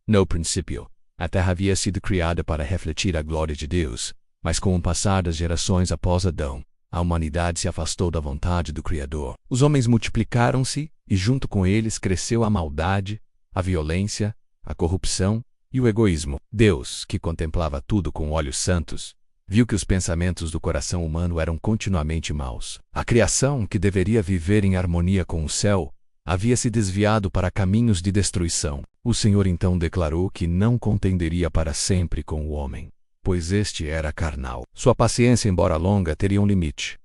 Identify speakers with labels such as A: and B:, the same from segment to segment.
A: No princípio, a terra havia sido criada para refletir a glória de Deus, mas com o passar das gerações após Adão, a humanidade se afastou da vontade do Criador. Os homens multiplicaram-se e junto com eles cresceu a maldade, a violência, a corrupção e o egoísmo. Deus, que contemplava tudo com olhos santos, viu que os pensamentos do coração humano eram continuamente maus. A criação, que deveria viver em harmonia com o céu, havia se desviado para caminhos de destruição. O Senhor então declarou que não contenderia para sempre com o homem, pois este era carnal. Sua paciência, embora longa, teria um limite.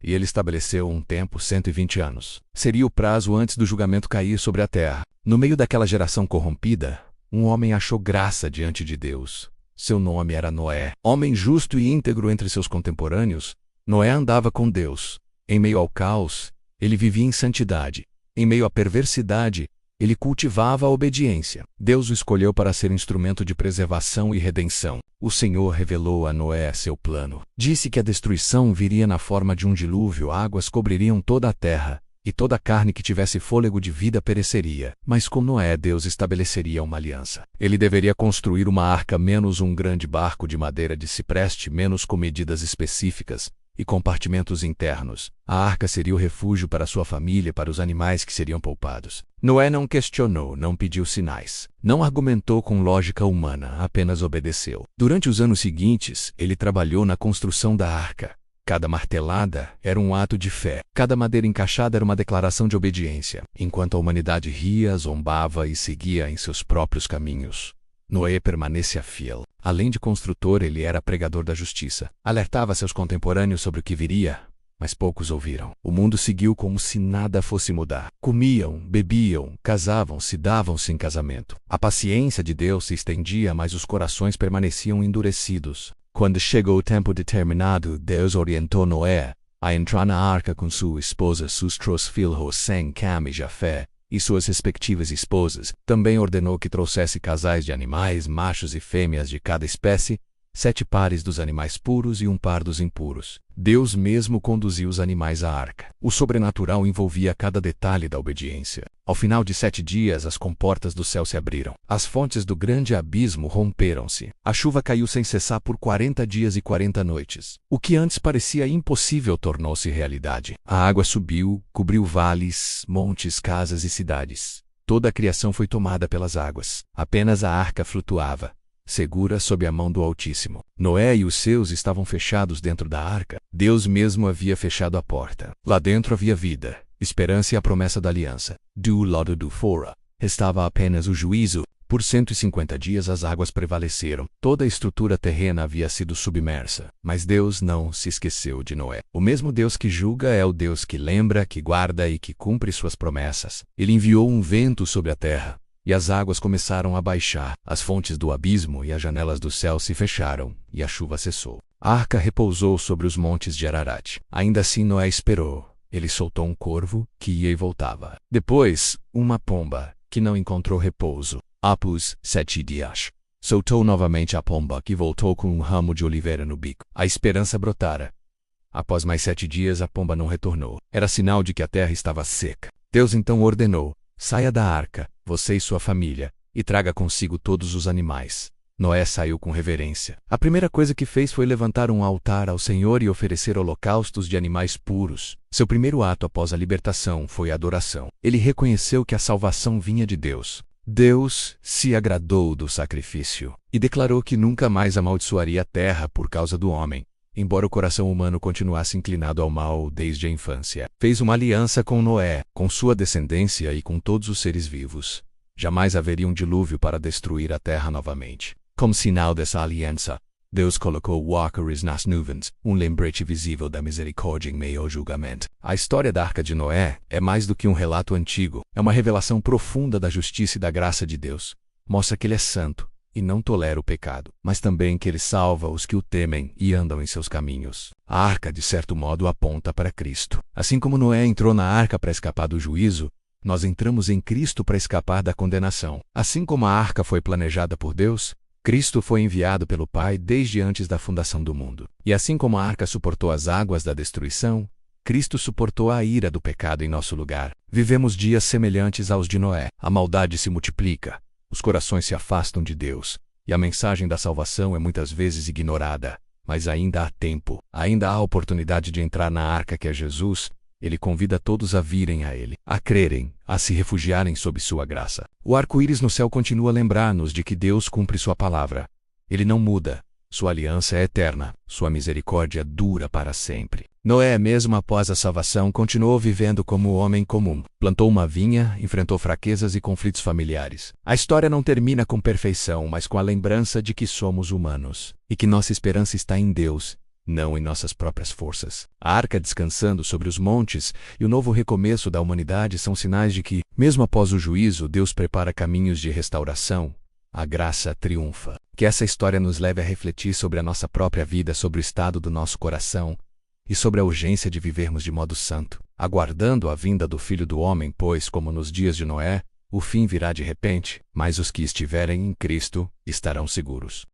A: E ele estabeleceu um tempo, 120 anos. Seria o prazo antes do julgamento cair sobre a terra. No meio daquela geração corrompida, um homem achou graça diante de Deus. Seu nome era Noé. Homem justo e íntegro entre seus contemporâneos, Noé andava com Deus. Em meio ao caos, ele vivia em santidade. Em meio à perversidade, ele cultivava a obediência. Deus o escolheu para ser instrumento de preservação e redenção. O Senhor revelou a Noé seu plano. Disse que a destruição viria na forma de um dilúvio, águas cobririam toda a terra, e toda a carne que tivesse fôlego de vida pereceria. Mas com Noé Deus estabeleceria uma aliança. Ele deveria construir uma arca menos um grande barco de madeira de cipreste, menos com medidas específicas e compartimentos internos. A arca seria o refúgio para sua família e para os animais que seriam poupados. Noé não questionou, não pediu sinais. Não argumentou com lógica humana, apenas obedeceu. Durante os anos seguintes, ele trabalhou na construção da arca. Cada martelada era um ato de fé. Cada madeira encaixada era uma declaração de obediência. Enquanto a humanidade ria, zombava e seguia em seus próprios caminhos, Noé permanecia fiel. Além de construtor, ele era pregador da justiça. Alertava seus contemporâneos sobre o que viria, mas poucos ouviram. O mundo seguiu como se nada fosse mudar. Comiam, bebiam, casavam-se, davam-se em casamento. A paciência de Deus se estendia, mas os corações permaneciam endurecidos. Quando chegou o tempo determinado, Deus orientou Noé a entrar na arca com sua esposa, seus três filhos Sem, Cam e Jafé, e suas respectivas esposas. Também ordenou que trouxesse casais de animais, machos e fêmeas de cada espécie, 7 pares dos animais puros e um par dos impuros. Deus mesmo conduziu os animais à arca. O sobrenatural envolvia cada detalhe da obediência. Ao final de 7 dias, as comportas do céu se abriram. As fontes do grande abismo romperam-se. A chuva caiu sem cessar por 40 dias e 40 noites. O que antes parecia impossível tornou-se realidade. A água subiu, cobriu vales, montes, casas e cidades. Toda a criação foi tomada pelas águas. Apenas a arca flutuava, segura sob a mão do Altíssimo. Noé e os seus estavam fechados dentro da arca. Deus mesmo havia fechado a porta. Lá dentro havia vida, esperança e a promessa da aliança. Do lado do fora, restava apenas o juízo. Por 150 dias as águas prevaleceram. Toda a estrutura terrena havia sido submersa. Mas Deus não se esqueceu de Noé. O mesmo Deus que julga é o Deus que lembra, que guarda e que cumpre suas promessas. Ele enviou um vento sobre a terra, e as águas começaram a baixar. As fontes do abismo e as janelas do céu se fecharam, e a chuva cessou. A arca repousou sobre os montes de Ararat. Ainda assim Noé esperou. Ele soltou um corvo, que ia e voltava. Depois, uma pomba, que não encontrou repouso. Após 7 dias, soltou novamente a pomba, que voltou com um ramo de oliveira no bico. A esperança brotara. Após mais 7 dias a pomba não retornou. Era sinal de que a terra estava seca. Deus então ordenou: saia da arca, você e sua família, e traga consigo todos os animais. Noé saiu com reverência. A primeira coisa que fez foi levantar um altar ao Senhor e oferecer holocaustos de animais puros. Seu primeiro ato após a libertação foi a adoração. Ele reconheceu que a salvação vinha de Deus. Deus se agradou do sacrifício e declarou que nunca mais amaldiçoaria a terra por causa do homem, embora o coração humano continuasse inclinado ao mal desde a infância. Fez uma aliança com Noé, com sua descendência e com todos os seres vivos. Jamais haveria um dilúvio para destruir a terra novamente. Como sinal dessa aliança, Deus colocou walkers nas nuvens, um lembrete visível da misericórdia em meio ao julgamento. A história da Arca de Noé é mais do que um relato antigo. É uma revelação profunda da justiça e da graça de Deus. Mostra que Ele é santo e não tolera o pecado, mas também que Ele salva os que o temem e andam em seus caminhos. A arca, de certo modo, aponta para Cristo. Assim como Noé entrou na arca para escapar do juízo, nós entramos em Cristo para escapar da condenação. Assim como a arca foi planejada por Deus, Cristo foi enviado pelo Pai desde antes da fundação do mundo. E assim como a arca suportou as águas da destruição, Cristo suportou a ira do pecado em nosso lugar. Vivemos dias semelhantes aos de Noé. A maldade se multiplica. Os corações se afastam de Deus, e a mensagem da salvação é muitas vezes ignorada. Mas ainda há tempo, ainda há oportunidade de entrar na arca que é Jesus. Ele convida todos a virem a Ele, a crerem, a se refugiarem sob sua graça. O arco-íris no céu continua a lembrar-nos de que Deus cumpre sua palavra. Ele não muda. Sua aliança é eterna. Sua misericórdia dura para sempre. Noé, mesmo após a salvação, continuou vivendo como homem comum. Plantou uma vinha, enfrentou fraquezas e conflitos familiares. A história não termina com perfeição, mas com a lembrança de que somos humanos e que nossa esperança está em Deus, não em nossas próprias forças. A arca descansando sobre os montes e o novo recomeço da humanidade são sinais de que, mesmo após o juízo, Deus prepara caminhos de restauração. A graça triunfa. Que essa história nos leve a refletir sobre a nossa própria vida, sobre o estado do nosso coração e sobre a urgência de vivermos de modo santo, aguardando a vinda do Filho do Homem, pois, como nos dias de Noé, o fim virá de repente, mas os que estiverem em Cristo estarão seguros.